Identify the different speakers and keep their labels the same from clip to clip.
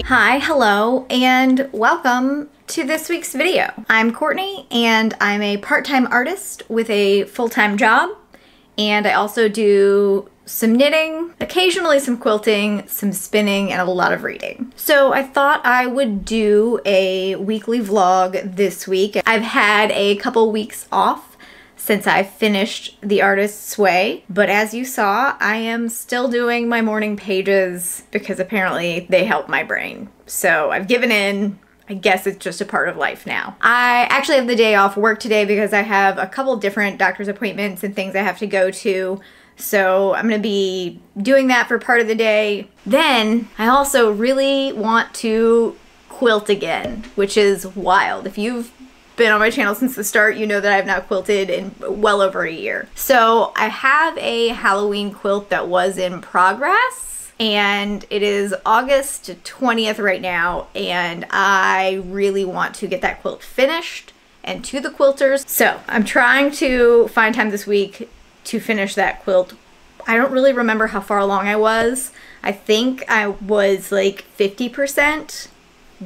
Speaker 1: Hi, hello, and welcome to this week's video. I'm Courtney, and I'm a part-time artist with a full-time job, and I also do some knitting, occasionally some quilting, some spinning, and a lot of reading. So I thought I would do a weekly vlog this week. I've had a couple weeks off since I finished The Artist's Way, but as you saw, I am still doing my morning pages because apparently they help my brain. So I've given in. I guess it's just a part of life now. I actually have the day off work today because I have a couple different doctor's appointments and things I have to go to. So I'm gonna be doing that for part of the day. Then I also really want to quilt again, which is wild. If you've been on my channel since the start, you know that I've not quilted in well over a year. So I have a Halloween quilt that was in progress, and it is August 20th right now, and I really want to get that quilt finished and to the quilters. So I'm trying to find time this week to finish that quilt. I don't really remember how far along I was. I think I was like 50%.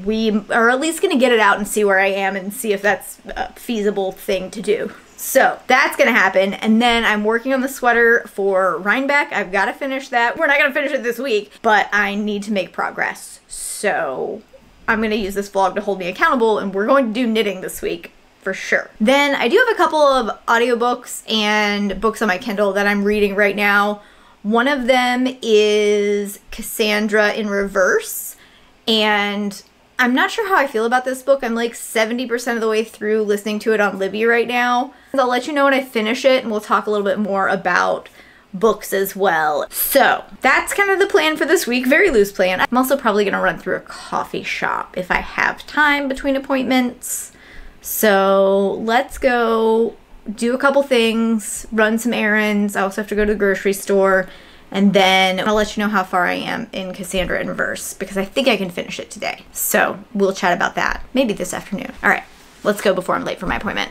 Speaker 1: We are at least gonna get it out and see where I am and see if that's a feasible thing to do. So that's gonna happen. And then I'm working on the sweater for Rhinebeck. I've gotta finish that. We're not gonna finish it this week, but I need to make progress. So I'm gonna use this vlog to hold me accountable, and we're going to do knitting this week for sure. Then I do have a couple of audiobooks and books on my Kindle that I'm reading right now. One of them is Cassandra in Reverse, and I'm not sure how I feel about this book. I'm like 70% of the way through listening to it on Libby right now. I'll let you know when I finish it, and we'll talk a little bit more about books as well. So that's kind of the plan for this week. Very loose plan. I'm also probably gonna run through a coffee shop if I have time between appointments. So let's go do a couple things, run some errands. I also have to go to the grocery store. And then I'll let you know how far I am in Cassandra in Reverse because I think I can finish it today. So we'll chat about that maybe this afternoon. All right, let's go before I'm late for my appointment.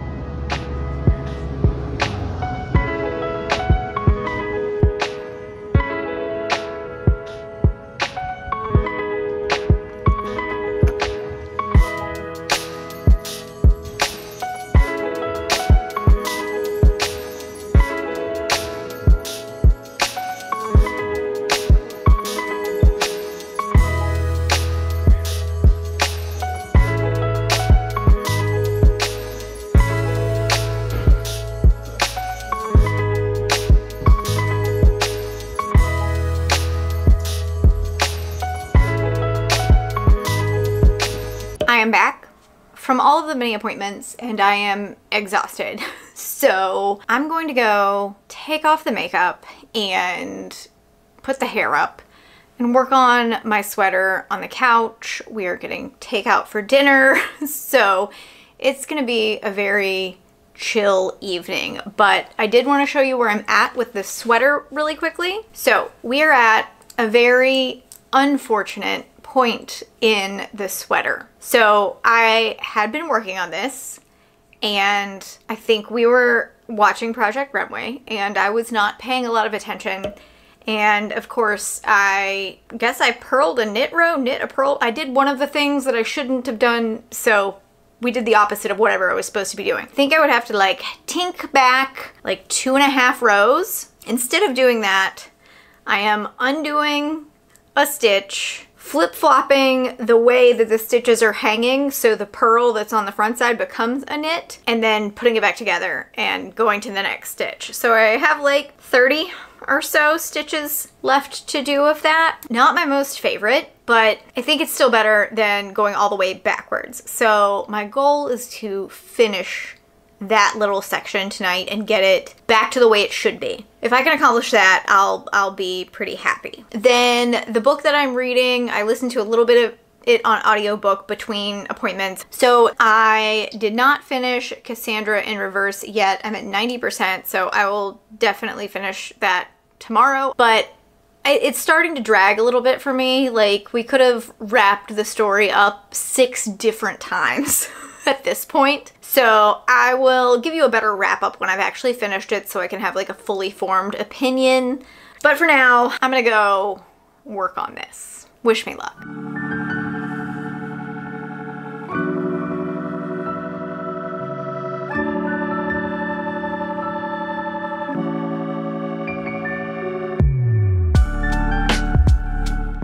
Speaker 1: I am back from all of the mini appointments and I am exhausted. So I'm going to go take off the makeup and put the hair up and work on my sweater on the couch. We are getting takeout for dinner. So it's gonna be a very chill evening, but I did want to show you where I'm at with this sweater really quickly. So we are at a very unfortunate point in the sweater. So I had been working on this, and I think we were watching Project Runway, and I was not paying a lot of attention. And of course, I guess I purled a knit row, knit a purl. I did one of the things that I shouldn't have done, so we did the opposite of whatever I was supposed to be doing. I think I would have to like tink back like 2.5 rows. Instead of doing that, I am undoing a stitch, flip-flopping the way that the stitches are hanging so the purl that's on the front side becomes a knit, and then putting it back together and going to the next stitch. So I have like 30 or so stitches left to do of that. Not my most favorite, but I think it's still better than going all the way backwards. So my goal is to finish that little section tonight and get it back to the way it should be. If I can accomplish that, I'll be pretty happy. Then the book that I'm reading, I listened to a little bit of it on audiobook between appointments. So I did not finish Cassandra in Reverse yet. I'm at 90%, so I will definitely finish that tomorrow. But it's starting to drag a little bit for me. Like, we could have wrapped the story up 6 different times at this point. So I will give you a better wrap up when I've actually finished it so I can have like a fully formed opinion. But for now, I'm gonna go work on this. Wish me luck.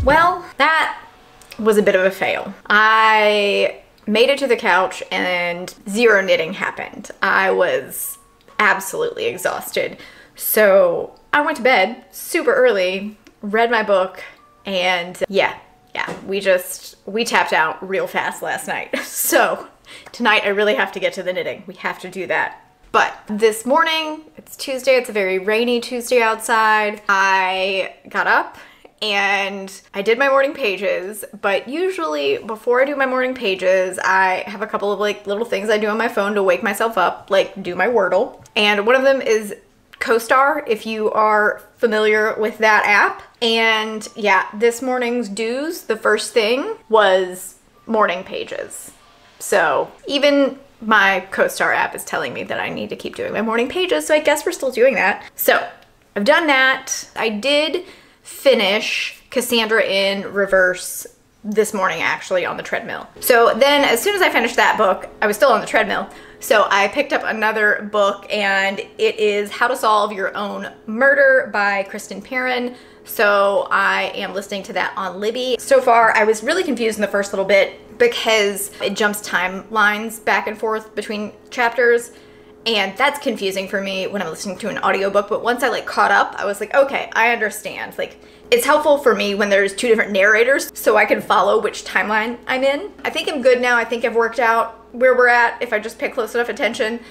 Speaker 1: Well, that was a bit of a fail. I made it to the couch and zero knitting happened. I was absolutely exhausted. So I went to bed super early, read my book, and yeah, we tapped out real fast last night. So tonight I really have to get to the knitting. We have to do that. But this morning, it's Tuesday, it's a very rainy Tuesday outside. I got up and I did my morning pages, but usually before I do my morning pages, I have a couple of like little things I do on my phone to wake myself up, like do my Wordle. And one of them is CoStar, if you are familiar with that app. And yeah, this morning's dues, the first thing was morning pages. So even my CoStar app is telling me that I need to keep doing my morning pages, so I guess we're still doing that. So I've done that. I did finish Cassandra in Reverse this morning, actually, on the treadmill. So then as soon as I finished that book, I was still on the treadmill. So I picked up another book, and it is How to Solve Your Own Murder by Kristen Perrin. So I am listening to that on Libby. So far, I was really confused in the first little bit because it jumps timelines back and forth between chapters. And that's confusing for me when I'm listening to an audiobook. But once I like caught up, I was like, okay, I understand. Like, it's helpful for me when there's two different narrators so I can follow which timeline I'm in. I think I'm good now. I think I've worked out where we're at if I just pay close enough attention.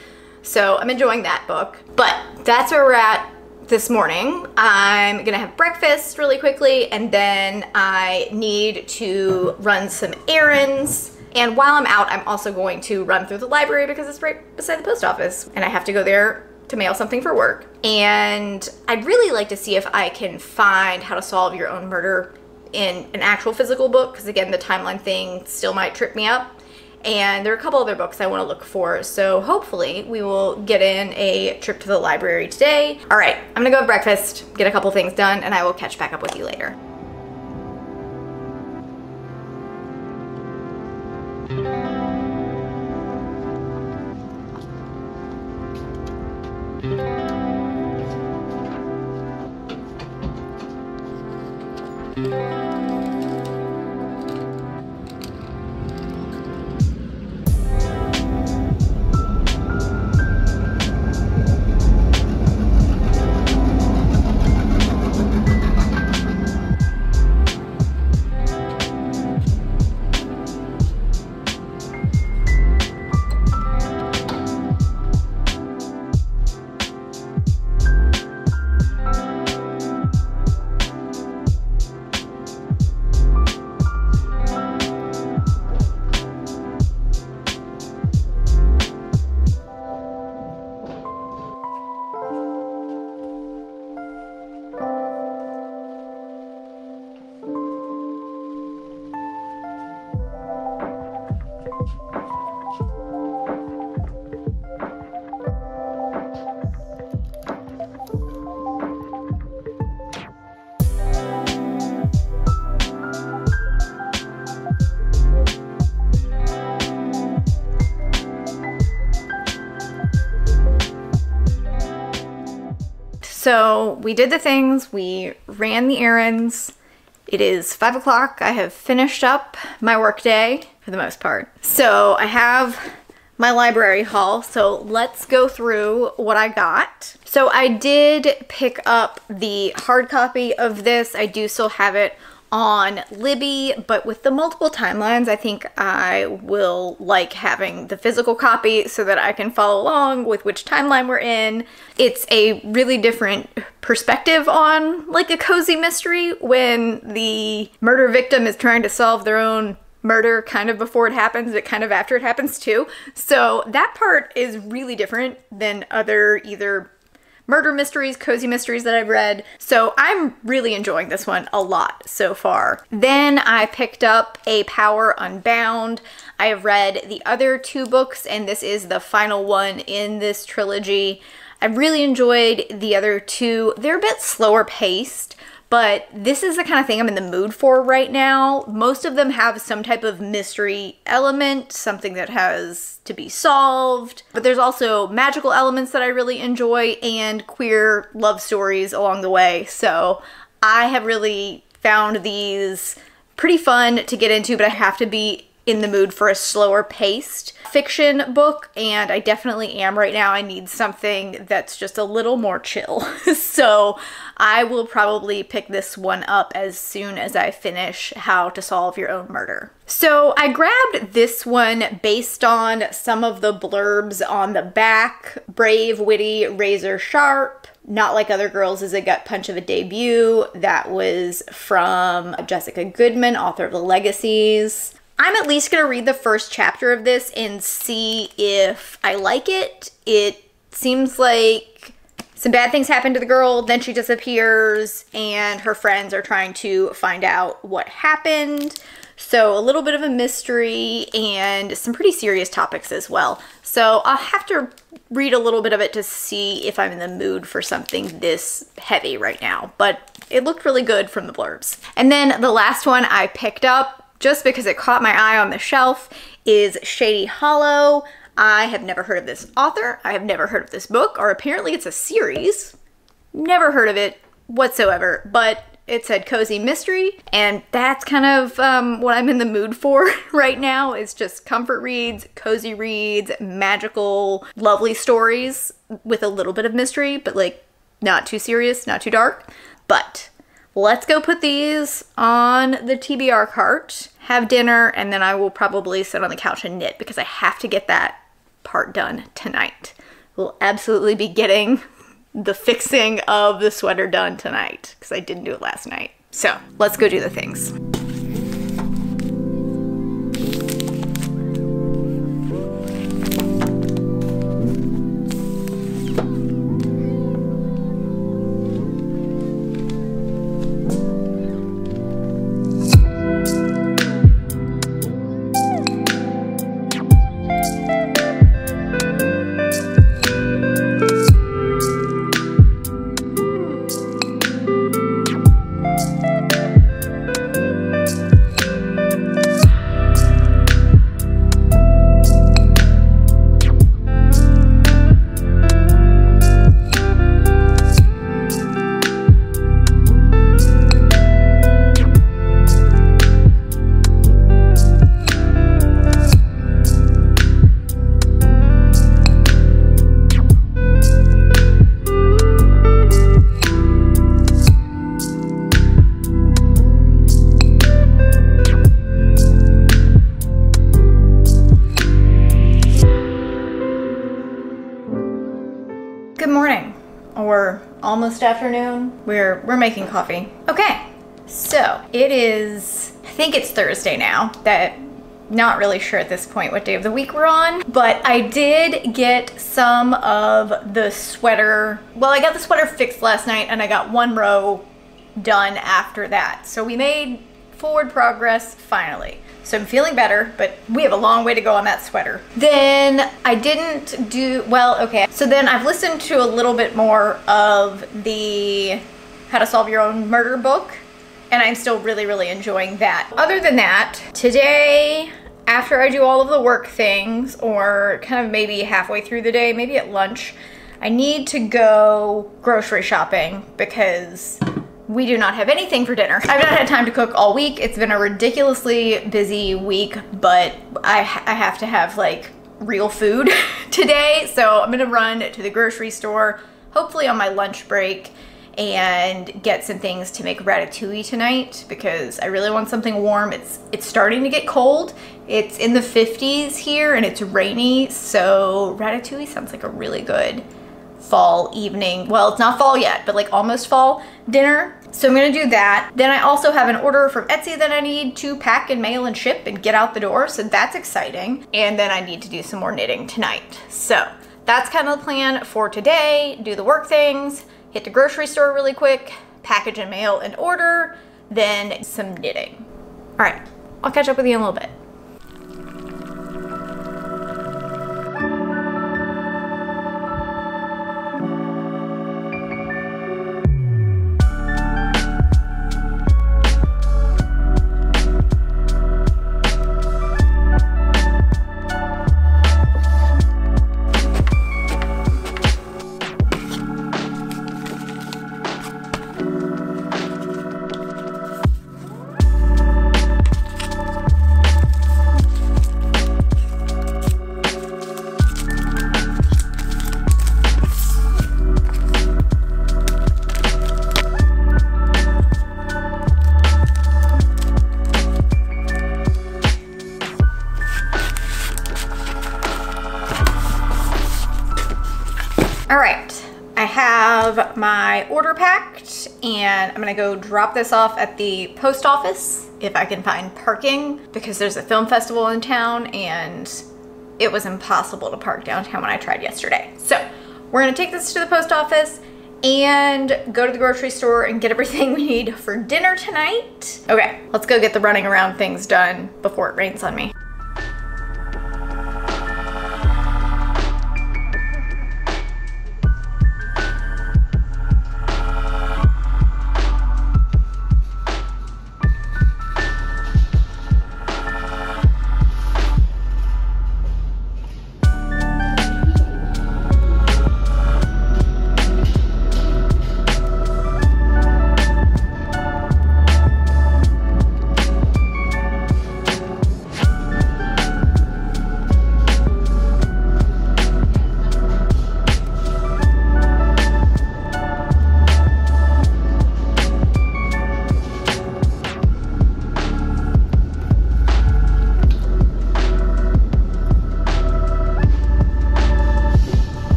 Speaker 1: So I'm enjoying that book. But that's where we're at this morning. I'm gonna have breakfast really quickly, and then I need to run some errands. And while I'm out, I'm also going to run through the library because it's right beside the post office, and I have to go there to mail something for work. And I'd really like to see if I can find How to Solve Your Own Murder in an actual physical book, because again, the timeline thing still might trip me up. And there are a couple other books I want to look for, so hopefully we will get in a trip to the library today. All right, I'm gonna go have breakfast, get a couple things done, and I will catch back up with you later. So we did the things, we ran the errands. It is 5 o'clock. I have finished up my work day for the most part. So I have my library haul. So let's go through what I got. So I did pick up the hard copy of this. I do still have it on Libby, but with the multiple timelines, I think I will like having the physical copy so that I can follow along with which timeline we're in. It's a really different perspective on like a cozy mystery when the murder victim is trying to solve their own murder kind of before it happens, but kind of after it happens too. So that part is really different than other either murder mysteries, cozy mysteries that I've read. So I'm really enjoying this one a lot so far. Then I picked up A Power Unbound. I have read the other two books, and this is the final one in this trilogy. I really enjoyed the other two. They're a bit slower paced, but this is the kind of thing I'm in the mood for right now. Most of them have some type of mystery element, something that has to be solved, but there's also magical elements that I really enjoy and queer love stories along the way. So I have really found these pretty fun to get into, but I have to be in the mood for a slower paced fiction book, and I definitely am right now. I need something that's just a little more chill. So I will probably pick this one up as soon as I finish How to Solve Your Own Murder. So I grabbed this one based on some of the blurbs on the back. Brave, witty, razor sharp. Not Like Other Girls is a gut punch of a debut. That was from Jessica Goodman, author of The Legacies. I'm at least going to read the first chapter of this and see if I like it. It seems like some bad things happen to the girl, then she disappears, and her friends are trying to find out what happened. So a little bit of a mystery and some pretty serious topics as well. So I'll have to read a little bit of it to see if I'm in the mood for something this heavy right now. But it looked really good from the blurbs. And then the last one I picked up, just because it caught my eye on the shelf, is Shady Hollow. I have never heard of this author. I have never heard of this book, or apparently it's a series. Never heard of it whatsoever, but it said cozy mystery, and that's kind of what I'm in the mood for right now, is just comfort reads, cozy reads, magical, lovely stories with a little bit of mystery, but like not too serious, not too dark. But let's go put these on the TBR cart, have dinner, and then I will probably sit on the couch and knit because I have to get that part done tonight. We'll absolutely be getting the fixing of the sweater done tonight because I didn't do it last night. So let's go do the things. Good morning, or almost afternoon. We're making coffee. Okay, so it is, I think it's Thursday now. Not really sure at this point what day of the week we're on, but I did get some of the sweater. Well, I got the sweater fixed last night and I got one row done after that. So we made forward progress finally. So I'm feeling better, but we have a long way to go on that sweater. Then I didn't do, well, okay. So then I've listened to a little bit more of the How to Solve Your Own Murder book, and I'm still really, really enjoying that. Other than that, today, after I do all of the work things, or kind of maybe halfway through the day, maybe at lunch, I need to go grocery shopping because we do not have anything for dinner. I've not had time to cook all week. It's been a ridiculously busy week, but I have to have like real food today. So I'm gonna run to the grocery store, hopefully on my lunch break, and get some things to make ratatouille tonight because I really want something warm. It's starting to get cold. It's in the 50s here and it's rainy, so ratatouille sounds like a really good fall evening. Well, it's not fall yet, but like almost fall dinner. So I'm gonna do that. Then I also have an order from Etsy that I need to pack and mail and ship and get out the door, so that's exciting. And then I need to do some more knitting tonight. So that's kind of the plan for today. Do the work things, hit the grocery store really quick, package and mail an order, then some knitting. All right, I'll catch up with you in a little bit. All right, I have my order packed and I'm gonna go drop this off at the post office if I can find parking, because there's a film festival in town and it was impossible to park downtown when I tried yesterday. So we're gonna take this to the post office and go to the grocery store and get everything we need for dinner tonight. Okay, let's go get the running around things done before it rains on me.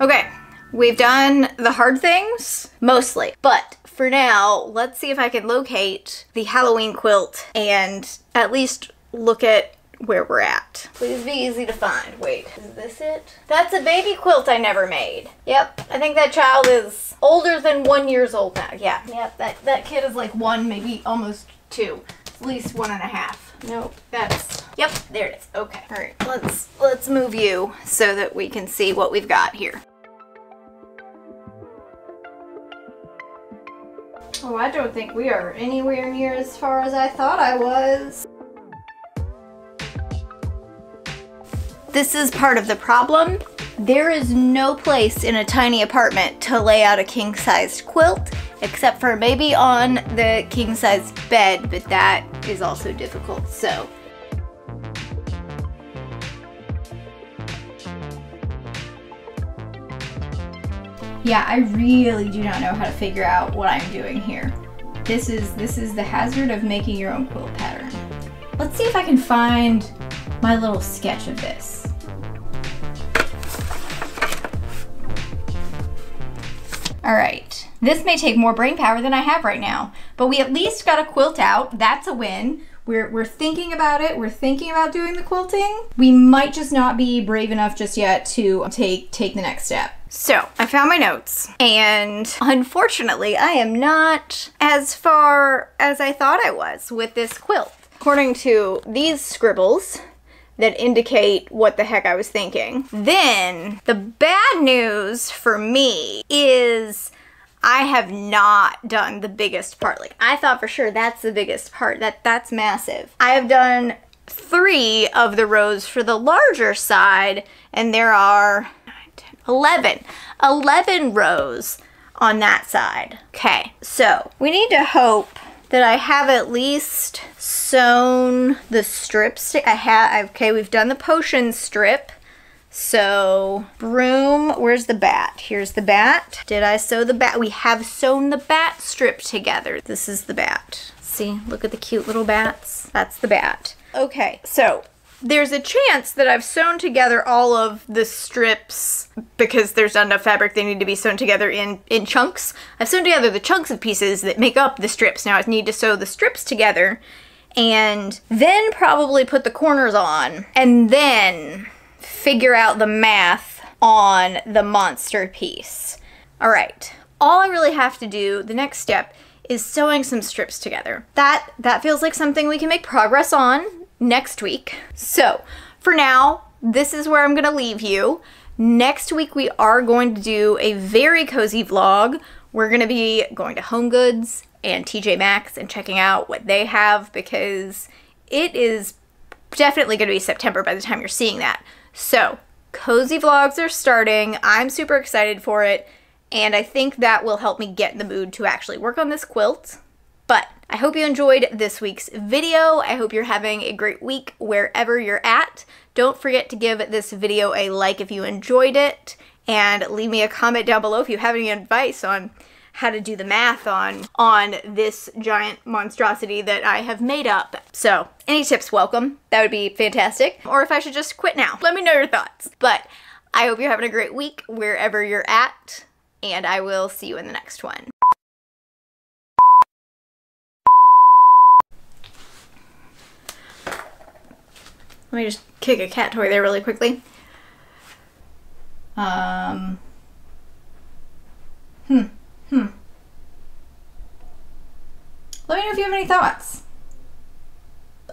Speaker 1: Okay, we've done the hard things, mostly. But for now, let's see if I can locate the Halloween quilt and at least look at where we're at. Please be easy to find. Wait, is this it? That's a baby quilt I never made. Yep, I think that child is older than 1 year old now. Yeah, yep, that kid is like 1, maybe almost 2. At least 1.5. Nope, that's, yep, there it is. Okay, all right, let's move you so that we can see what we've got here. Oh, I don't think we are anywhere near as far as I thought I was. This is part of the problem. There is no place in a tiny apartment to lay out a king-sized quilt, except for maybe on the king-sized bed, but that is also difficult, so. Yeah, I really do not know how to figure out what I'm doing here. This is the hazard of making your own quilt pattern. Let's see if I can find my little sketch of this. All right, this may take more brain power than I have right now, but we at least got a quilt out. That's a win. We're thinking about it. We're thinking about doing the quilting. We might just not be brave enough just yet to take the next step. So I found my notes, and unfortunately I am not as far as I thought I was with this quilt. According to these scribbles that indicate what the heck I was thinking. Then the bad news for me is I have not done the biggest part. Like, I thought for sure that's the biggest part. That's massive. I have done 3 of the rows for the larger side, and there are 11 rows on that side. Okay, so we need to hope that I have at least sewn the strips. Okay, we've done the potion strip. So, broom, where's the bat? Here's the bat. Did I sew the bat? We have sewn the bat strip together. This is the bat. See, look at the cute little bats. That's the bat. Okay, so there's a chance that I've sewn together all of the strips because there's not enough fabric. They need to be sewn together in chunks. I've sewn together the chunks of pieces that make up the strips. Now I need to sew the strips together and then probably put the corners on and then figure out the math on the monster piece. All right, all I really have to do, the next step, is sewing some strips together. That feels like something we can make progress on next week. So for now, this is where I'm gonna leave you. Next week we are going to do a very cozy vlog. We're gonna be going to Home Goods and TJ Maxx and checking out what they have because it is definitely gonna be September by the time you're seeing that. So cozy vlogs are starting. I'm super excited for it, and I think that will help me get in the mood to actually work on this quilt. But I hope you enjoyed this week's video. I hope you're having a great week wherever you're at. Don't forget to give this video a like if you enjoyed it, and leave me a comment down below if you have any advice on how to do the math on this giant monstrosity that I have made up. So any tips welcome. That would be fantastic. Or if I should just quit now. Let me know your thoughts. But I hope you're having a great week wherever you're at, and I will see you in the next one. Let me just kick a cat toy there really quickly. Let me know if you have any thoughts.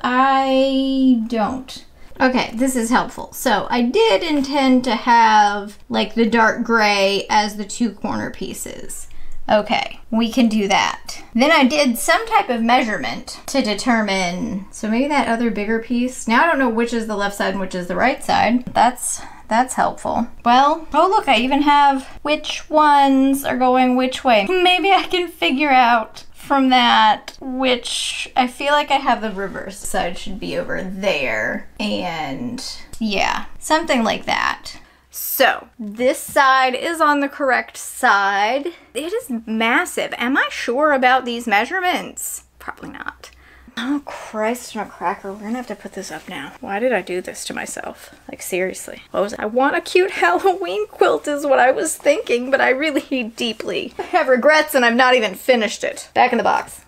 Speaker 1: I don't. Okay, this is helpful. So I did intend to have like the dark gray as the two corner pieces. Okay, we can do that. Then I did some type of measurement to determine, so maybe that other bigger piece. Now I don't know which is the left side and which is the right side. That's helpful. Well, oh look, I even have which ones are going which way. Maybe I can figure out from that which, I feel like I have the reverse side should be over there. And yeah, something like that. So this side is on the correct side. It is massive. Am I sure about these measurements? Probably not. Oh Christ, no cracker. We're gonna have to put this up now. Why did I do this to myself? Like seriously. What was it? I want a cute Halloween quilt is what I was thinking, but I really deeply have regrets and I've not even finished it. Back in the box.